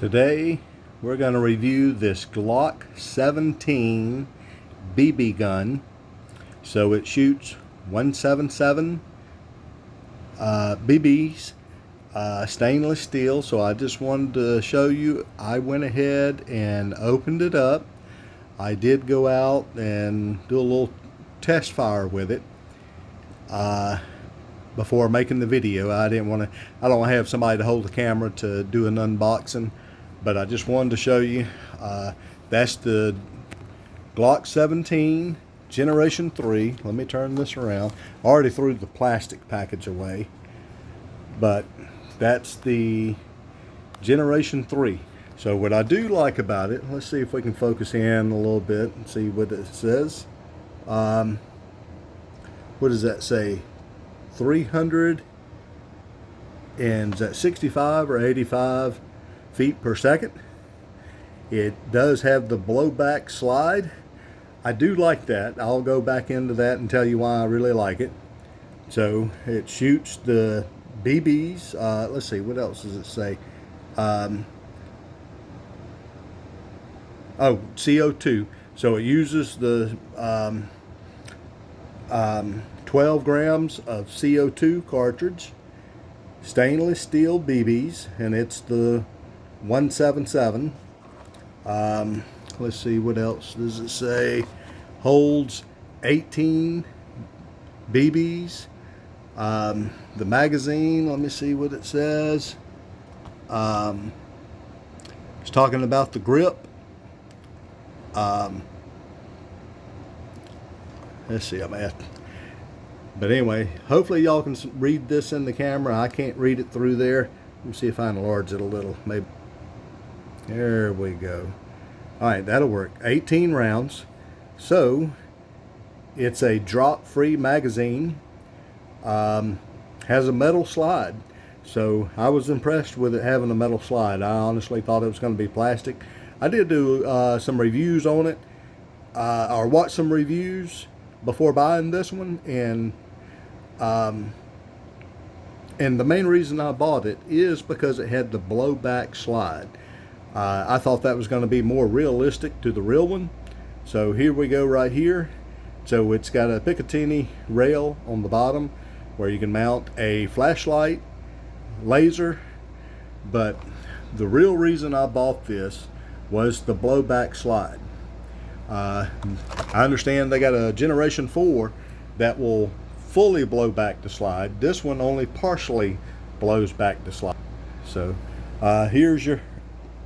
Today we're going to review this Glock 17 BB gun. So it shoots 177 BBs, stainless steel. So I just wanted to show you. I went ahead and opened it up. I did go out and do a little test fire with it before making the video. I don't have somebody to hold the camera to do an unboxing, but I just wanted to show you. That's the Glock 17 Generation 3. Let me turn this around. I already threw the plastic package away, but that's the Generation 3. So what I do like about it, let's see if we can focus in a little bit and see what it says. What does that say? 300 and is that 65 or 85 feet per second. It does have the blowback slide. I do like that. I'll go back into that and tell you why I really like it. So it shoots the BBs. Let's see, what else does it say? CO2. So it uses the 12 grams of CO2 cartridge, stainless steel BBs, and it's the 177. Let's see, what else does it say? Holds 18 BBs. The magazine, let me see what it says. It's talking about the grip. Let's see, but anyway, hopefully y'all can read this in the camera. I can't read it through there. Let me see if I enlarge it a little. Maybe. There we go. All right, that'll work. 18 rounds. So it's a drop-free magazine. Has a metal slide. So I was impressed with it having a metal slide. I honestly thought it was going to be plastic. I did do some reviews on it, or watch some reviews before buying this one, and the main reason I bought it is because it had the blowback slide. I thought that was going to be more realistic to the real one. So here we go right here. So it's got a Picatinny rail on the bottom where you can mount a flashlight, laser, but the real reason I bought this was the blowback slide. I understand they got a Generation 4 that will fully blow back the slide. This one only partially blows back the slide. So here's your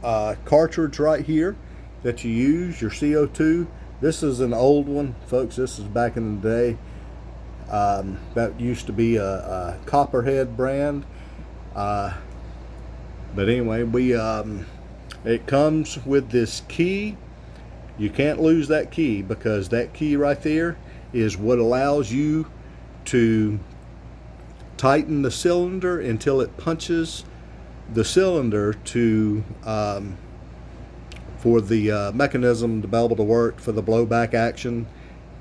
cartridge right here that you use, your CO2. This is an old one, folks. This is back in the day. That used to be a Copperhead brand. But anyway, it comes with this key. You can't lose that key, because that key right there is what allows you to tighten the cylinder until it punches the cylinder to for the mechanism to be able to work for the blowback action,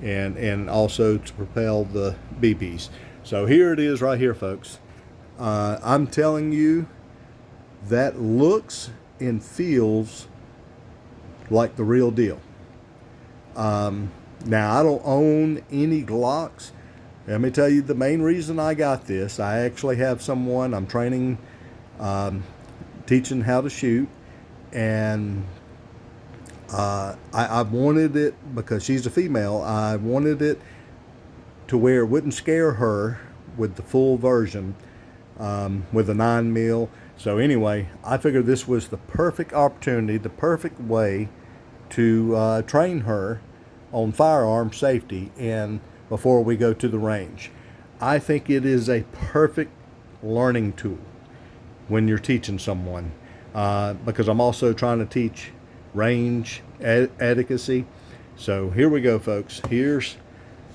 and also to propel the BBs. So here it is right here, folks. I'm telling you, that looks and feels like the real deal. Now, I don't own any Glocks. Let me tell you the main reason I got this. I actually have someone I'm training, teaching how to shoot, and I wanted it because she's a female. I wanted it to where it wouldn't scare her with the full version, with a 9mm. So anyway, I figured this was the perfect opportunity, the perfect way to train her on firearm safety and before we go to the range. I think it is a perfect learning tool when you're teaching someone, because I'm also trying to teach range etiquette. So here we go, folks. Here's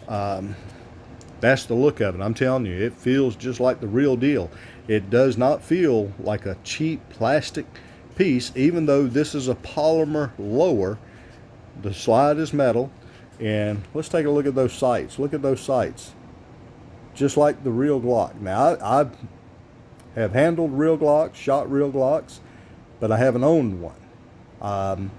that's the look of it. I'm telling you, it feels just like the real deal. It does not feel like a cheap plastic piece, even though this is a polymer lower. The slide is metal. And let's take a look at those sights. Look at those sights. Just like the real Glock. Now, I have handled real Glocks, shot real Glocks, but I haven't owned one.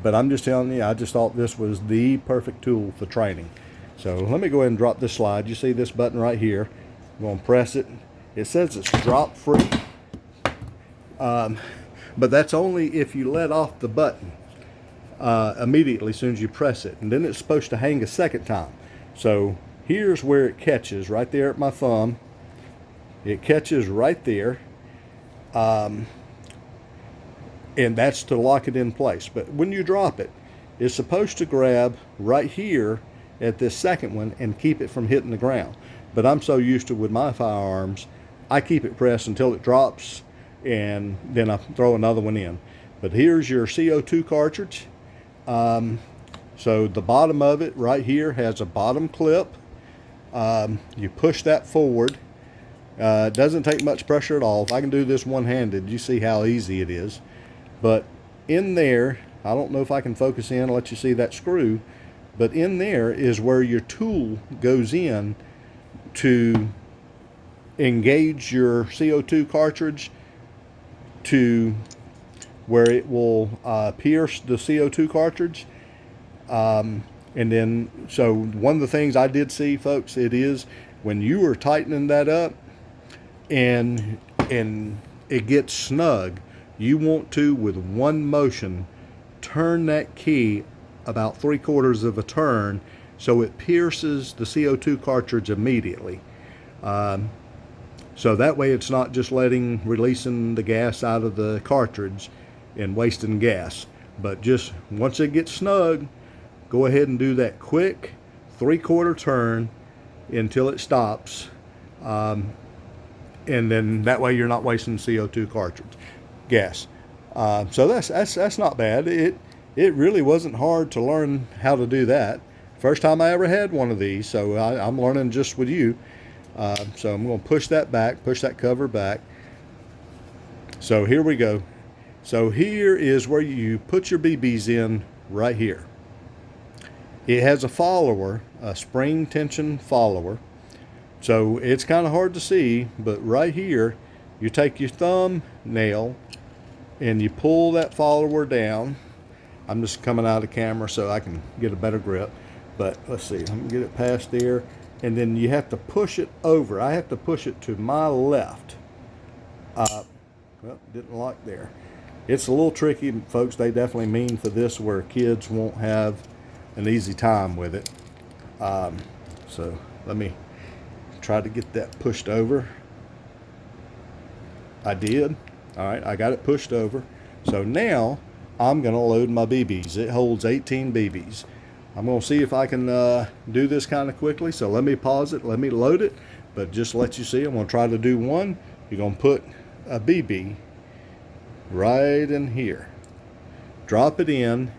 But I'm just telling you, I just thought this was the perfect tool for training. So let me go ahead and drop this slide. You see this button right here. I'm going to press it. It says it's drop free. But that's only if you let off the button immediately as soon as you press it. And then it's supposed to hang a second time. So here's where it catches, right there at my thumb. It catches right there. And that's to lock it in place. But when you drop it, it's supposed to grab right here at this second one and keep it from hitting the ground. But I'm so used to with my firearms, I keep it pressed until it drops, and then I throw another one in. But here's your CO2 cartridge. So the bottom of it right here has a bottom clip. You push that forward. It doesn't take much pressure at all. If I can do this one-handed, you see how easy it is. But in there, I don't know if I can focus in and let you see that screw, but in there is where your tool goes in to engage your CO2 cartridge to where it will pierce the CO2 cartridge. And then, so one of the things I did see, folks, it is when you are tightening that up and it gets snug, you want to, with one motion, turn that key about 3/4 of a turn so it pierces the CO2 cartridge immediately. So that way it's not just releasing the gas out of the cartridge and wasting gas. But just once it gets snug, go ahead and do that quick 3/4 turn until it stops. And then that way you're not wasting CO2 cartridge gas. So that's not bad. It really wasn't hard to learn how to do that. First time I ever had one of these, so I'm learning just with you. So I'm going to push that back, push that cover back. So here we go. So here is where you put your BBs in right here. It has a follower, a spring tension follower. So it's kind of hard to see, but right here, you take your thumb nail and you pull that follower down. I'm just coming out of the camera so I can get a better grip. But let's see, I'm gonna get it past there. And then you have to push it over. I have to push it to my left. Well, didn't lock there. It's a little tricky, folks. They definitely mean for this where kids won't have an easy time with it. So let me try to get that pushed over. I did. All right, I got it pushed over. So now I'm gonna load my BBs. It holds 18 BBs. I'm gonna see if I can do this kind of quickly. So let me pause it, let me load it. But just to let you see, I'm gonna try to do one. You're gonna put a BB right in here. Drop it in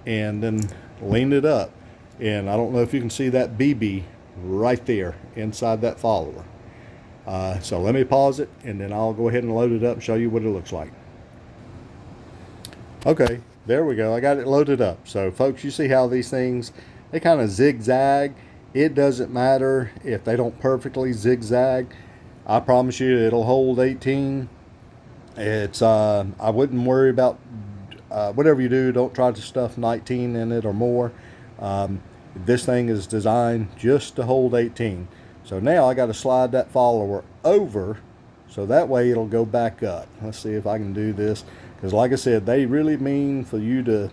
and then lean it up. And I don't know if you can see that BB right there inside that follower. So let me pause it and then I'll go ahead and load it up and show you what it looks like. Okay, there we go. I got it loaded up. So folks, you see how these things, they kind of zigzag. It doesn't matter if they don't perfectly zigzag. I promise you it'll hold 18. It's I wouldn't worry about whatever you do, don't try to stuff 19 in it or more. This thing is designed just to hold 18. So now I got to slide that follower over so that way it'll go back up. Let's see if I can do this, because like I said, they really mean for you to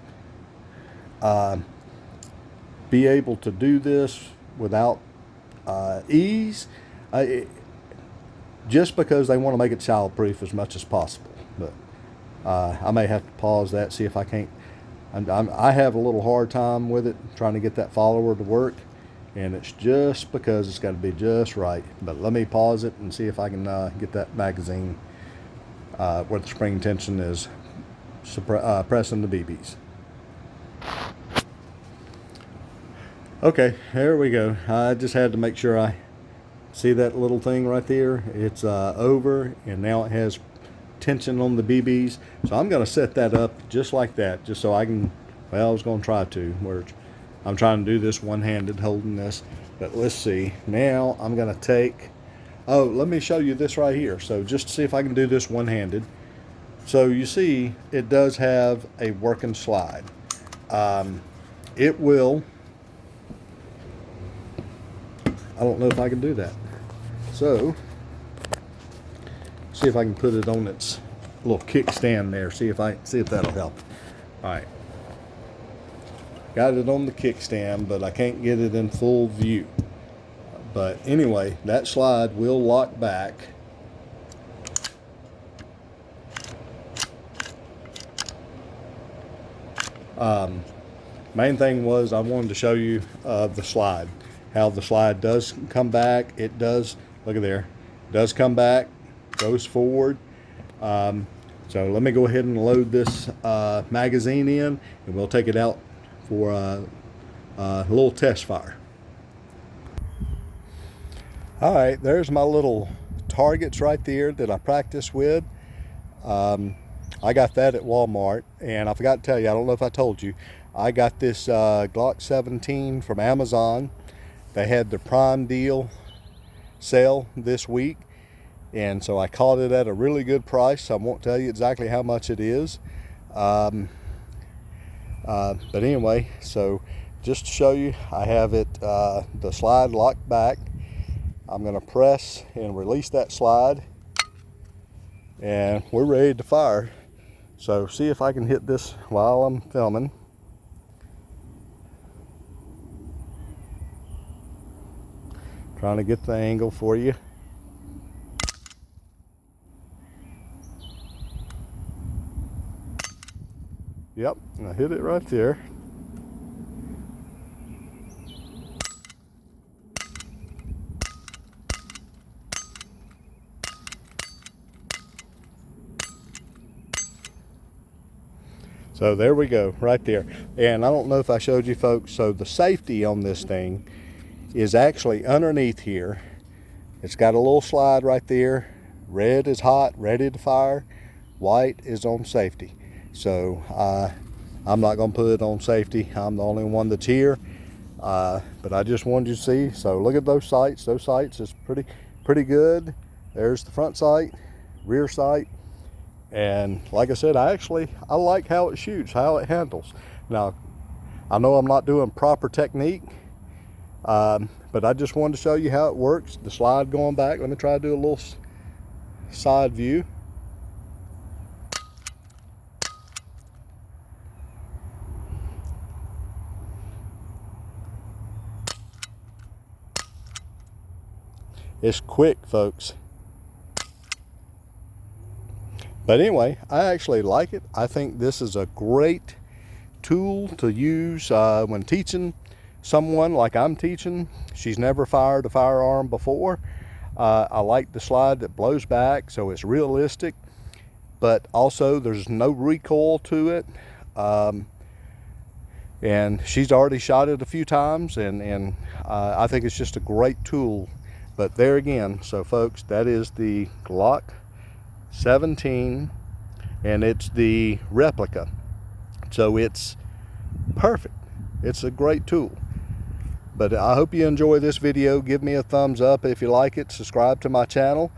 be able to do this without ease, just because they want to make it child proof as much as possible. But I may have to pause that, see if I can't. I have a little hard time with it trying to get that follower to work, and it's just because it's got to be just right. But let me pause it and see if I can get that magazine where the spring tension is pressing the BBs. Okay, there we go. I just had to make sure I see that little thing right there. It's over, and now it has tension on the BBs. So I'm going to set that up just like that, just so I can, well, I was going to try to, where I'm trying to do this one-handed holding this. But let's see. Now I'm going to take, let me show you this right here. So just to see if I can do this one-handed. So you see, it does have a working slide. It will, I don't know if I can do that. So, see if I can put it on its little kickstand there. See if that'll help. All right. Got it on the kickstand, but I can't get it in full view. But anyway, that slide will lock back. Main thing was I wanted to show you the slide, how the slide does come back. It does, look at there, does come back, goes forward. So let me go ahead and load this magazine in, and we'll take it out for a little test fire. All right, there's my little targets right there that I practice with. I got that at Walmart, and I forgot to tell you, I don't know if I told you, I got this Glock 17 from Amazon. They had the Prime deal sale this week, and so I caught it at a really good price. I won't tell you exactly how much it is. But anyway, so just to show you, I have it, the slide locked back. I'm going to press and release that slide, and we're ready to fire. So see if I can hit this while I'm filming. Trying to get the angle for you. Yep, I hit it right there. So there we go, right there. And I don't know if I showed you folks, so the safety on this thing is actually underneath here. It's got a little slide right there. Red is hot, ready to fire. White is on safety. So I'm not gonna put it on safety. I'm the only one that's here. But I just wanted you to see. So look at those sights. Those sights is pretty good. There's the front sight, rear sight. And like I said, I like how it shoots, how it handles. Now, I know I'm not doing proper technique, but I just wanted to show you how it works. The slide going back. Let me try to do a little side view. It's quick, folks. But anyway, I actually like it. I think this is a great tool to use when teaching someone like I'm teaching. She's never fired a firearm before. I like the slide that blows back, so it's realistic, but also there's no recoil to it. And she's already shot it a few times, and I think it's just a great tool. But there again, so folks, that is the Glock 17, and it's the Replica. So it's perfect. It's a great tool. But I hope you enjoy this video. Give me a thumbs up if you like it. Subscribe to my channel.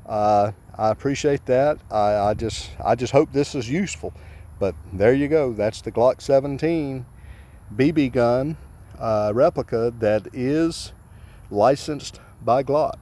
I appreciate that. I just hope this is useful. But there you go. That's the Glock 17 BB gun replica that is licensed by Glock.